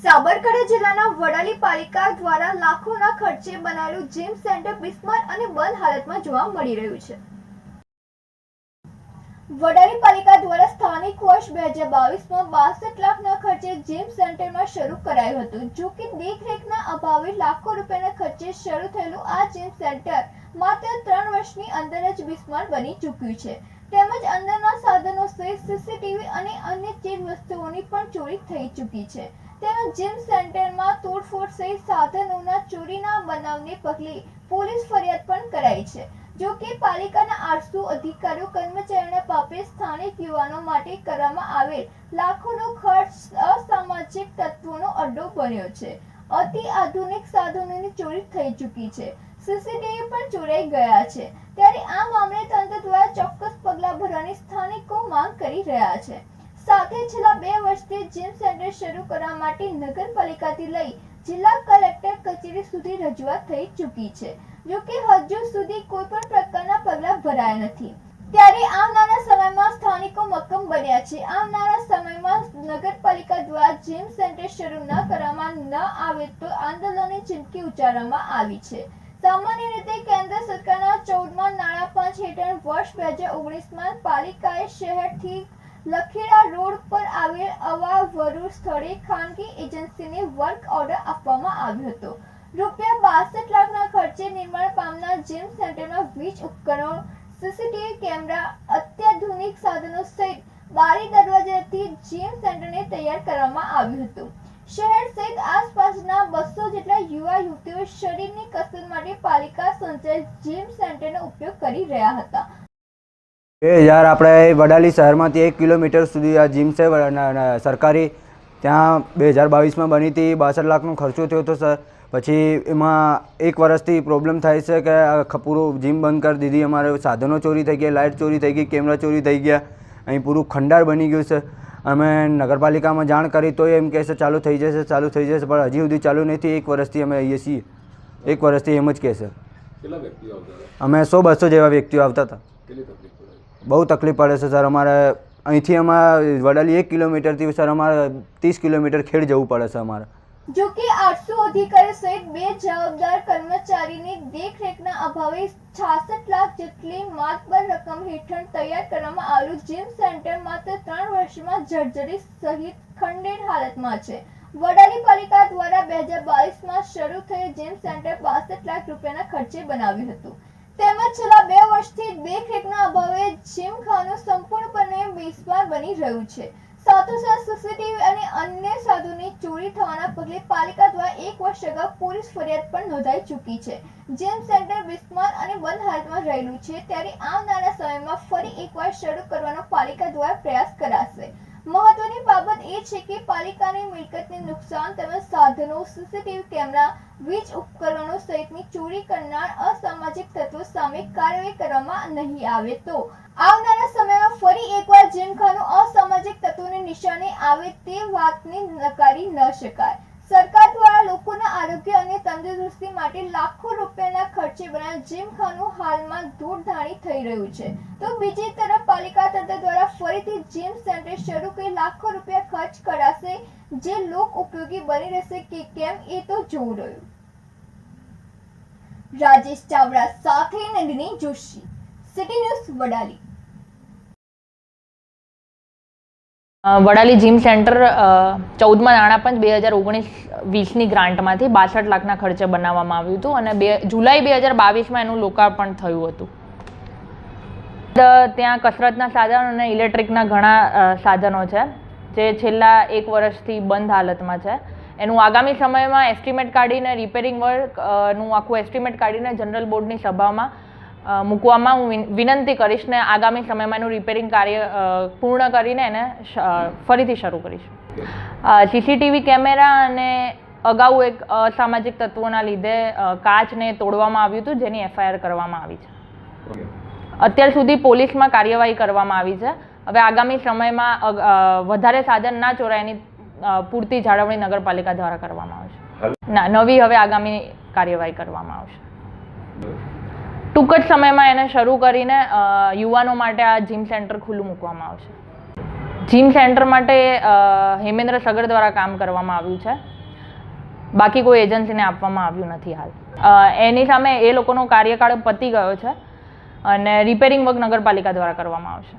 સાબરકાંઠા જિલ્લાના વડાલી પાલિકા દ્વારા લાખોના ખર્ચે બનાવેલું જીમ સેન્ટર બિસ્માર અને બંધ હાલતમાં જોવા મળી રહ્યું છે। વડાલી પાલિકા દ્વારા સ્થાનિક વર્ષ 2022માં 62 લાખના ખર્ચે જીમ સેન્ટરમાં શરૂ કરાયું હતું। જો કે દેખરેખના અભાવે લાખો રૂપિયાના ખર્ચે શરૂ થયેલું આ જીમ સેન્ટર માત્ર 3 વર્ષની અંદર જ બિસ્માર બની ચૂક્યું છે। તેમજ અંદરના સાધનો સહિત સીસીટીવી અને અન્ય ચીજ વસ્તુઓની પણ ચોરી થઈ ચૂકી છે। તેમજ જીમ સેન્ટરમાં તોડફોડ સહિત સાધનોના ચોરીના બનાવને પગલે પોલીસ ફરિયાદ પણ કરાઈ છે। જો કે પાલિકાના 800 અધિકારીઓ કર્મચારીઓના પાપે સ્થાનિક યુવાનો માટે કરવામાં આવેલ લાખોનો ખર્ચ અસામાજિક તત્વોનો અડ્ડો બન્યો છે। અતિ આધુનિક સાધનોની ચોરી થઈ ચૂકી છે। સીસીટીવી પણ ચોરાઈ ગયા છે। ત્યારે આ મામલે તંત્ર દ્વારા ચોક્કસ પગલાં ભરવાની સ્થાનિકો માંગ કરી રહ્યા છે। સાથે છેલ્લા 2 વર્ષથી જીમ સેન્ટર શરૂ કરવા માટે નગરપાલિકાથી લઈ જિલ્લા કલેક્ટર કચેરી સુધી રજૂઆત થઈ ચૂકી છે। જો કે હજુ સુધી કોઈ પણ પ્રકારના પગલાં ભરાયા નથી। ત્યારે આવનારા સમયમાં સ્થાનિકો મક્કમ બન્યા છે। આવનારા સમયમાં નગરપાલિકા દ્વારા જીમ સેન્ટર શરૂ ન કરવામાં ન આવે તો આંદોલનની ચીમકી ઉચ્ચારવામાં આવી છે। સામાન્ય રીતે કેન્દ્ર સરકારના 14મા નાણાં પંચ હેઠળ વર્ષ 2019માં પાલિકાએ શહેરથી લખેડા રોડ પર આવેલ અવાવરૂ સ્થળે ખાનગી એજન્સીને વર્ક ઓર્ડર આપવામાં આવ્યો હતો। રૂપિયા 62 લાખના ખર્ચે નિર્માણ પામનાર જીમ સેન્ટરમાં વીજ ઉપકરણો, સીસીટીવી કેમેરા, અત્યાધુનિક સાધનો સહિત બારી દરવાજાથી જીમ સેન્ટરને તૈયાર કરવામાં આવ્યું હતું। શહેર સહિત આસપાસના 200 જેટલા યુવા યુવતીઓ શરીરની કસરત માટે પાલિકા સંચાલિત જીમ સેન્ટરનો ઉપયોગ કરી રહ્યા હતા। 2000 આપણે વડાલી શહેરમાંથી 1 કિલોમીટર સુધી આ જીમ છે સરકારી, ત્યાં 2022માં બની હતી। 62 લાખનો ખર્ચો થયો હતો સર। પછી એમાં 1 વર્ષથી પ્રોબ્લેમ થાય છે કે પૂરું જીમ બંધ કરી દીધી। અમારે સાધનો ચોરી થઈ ગયા, લાઇટ ચોરી થઈ ગઈ, કેમેરા ચોરી થઈ ગયા, અહીં પૂરું ખંડાર બની ગયું છે। અમે નગરપાલિકામાં જાણ કરી તો એમ કહે છે ચાલુ થઈ જશે, ચાલુ થઈ જશે, પણ હજી સુધી ચાલુ નથી। 1 વર્ષથી અમે આવીએ છીએ, 1 વર્ષથી એમ જ કહે છે। અમે 100-200 જેવા વ્યક્તિઓ આવતા હતા। બહુ તકલીફ પડે છે સર। અમારે અહીંથી અમારે વડાલી 1 કિલોમીટરથી સર અમારે 30 કિલોમીટર ખેડ જવું પડે છે અમારે। જો કે 800 અધિકારીઓ સહિત 2 જવાબદાર કર્મચારીની દેખરેખના અભાવે 66 લાખ જેટલી માતબર રકમ હેઠળ તૈયાર કરવામાં આવેલું જીમ સેન્ટર માત્ર 3 વર્ષમાં જર્જરિત સહિત ખંડેર હાલતમાં છે। વડાલી પાલિકા દ્વારા 2022માં શરૂ થયેલ જીમ સેન્ટર 62 લાખ રૂપિયાના ખર્ચે બનાવ્યું હતું। તેમજ છેલ્લા 2 વર્ષથી દેખરેખના અભાવે જીમખાનું સંપૂર્ણપણે બિસ્માર બની રહ્યું છે। સાથોસાથ સીસીટીવી અને અન્ય સાધનોની ચોરી થવાના પગલે પાલિકા દ્વારા 1 વર્ષ અગાઉ પોલીસ ફરિયાદ પણ નોંધાઈ ચૂકી છે। જીમ સેન્ટર બિસ્માર અને બંધ હાલતમાં રહેલું છે। ત્યારે આવનારા સમયમાં ફરી એકવાર શરૂ કરવાનો પાલિકા દ્વારા પ્રયાસ કરાશે। મહત્વની બાબત એ છે કે પાલિકાની મિલકતને નુકસાન તેમજ સાધનો, સીસીટીવી કેમેરા, વીજ ઉપકરણો સહિતની ચોરી કરનાર અસામાજિક તત્વો સામે કાર્યવાહી કરવામાં નહીં આવે તો આવનારા સમયમાં ફરી એકવાર જીમખાનું અસામાજિક તત્વોની નિશાને આવે તે વાતને નકારી ન શકાય। સરકાર દ્વારા લોકોના આરોગ્ય અને તંદુરસ્તી માટે લાખો રૂપિયાના ખર્ચે બનાવેલ જીમખાનું હાલમાં ધૂળધાણી થઈ રહ્યું છે, તો બીજી તરફ પાલિકા તંત્ર દ્વારા ફરીથી જીમ સેન્ટર શરૂ કરી લાખો રૂપિયા ખર્ચ કરાશે, જે લોક ઉપયોગી બની રહેશે કે કેમ એ તો જોવું રહ્યું। રાજેશ ચાવડા સાથે Nandini Joshi, city news Vadali. Vadali gym centre 14મા નાણાં પંચ 2019-20ની ગ્રાન્ટમાંથી 62 લાખના ખર્ચે બનાવવામાં આવ્યું હતું અને જુલાઈ 2022માં એનું લોકાર્પણ થયું હતું। ત્યાં કસરતના સાધનો અને ઇલેક્ટ્રિકના ઘણા સાધનો છે જે છેલ્લા 1 વર્ષથી બંધ હાલતમાં છે। એનું આગામી સમયમાં એસ્ટિમેટ કાઢીને રિપેરિંગ વર્કનું આખું એસ્ટિમેટ કાઢીને જનરલ બોર્ડની સભામાં મૂકવામાં હું વિનંતી કરીશ ને આગામી સમયમાં એનું રિપેરિંગ કાર્ય પૂર્ણ કરીને એને ફરીથી શરૂ કરીશ। સીસીટીવી કેમેરા અને અગાઉ એક અસામાજિક તત્વોના લીધે કાચને તોડવામાં આવ્યું હતું, જેની એફઆઈઆર કરવામાં આવી છે। અત્યાર સુધી પોલીસમાં કાર્યવાહી કરવામાં આવી છે। હવે આગામી સમયમાં વધારે સાધન ના ચોરાય એની પૂરતી જાળવણી નગરપાલિકા દ્વારા કરવામાં આવશે। ના, નવી હવે આગામી કાર્યવાહી કરવામાં આવશે। ટૂંક જ સમયમાં એને શરૂ કરીને યુવાનો માટે આ જીમ સેન્ટર ખુલ્લું મૂકવામાં આવશે। જીમ સેન્ટર માટે હેમેન્દ્ર સગર દ્વારા કામ કરવામાં આવ્યું છે। બાકી કોઈ એજન્સીને આપવામાં આવ્યું નથી હાલ. એની સામે એ લોકોનો કાર્યકાળ પતી ગયો છે અને રિપેરિંગ વર્ક નગરપાલિકા દ્વારા કરવામાં આવશે.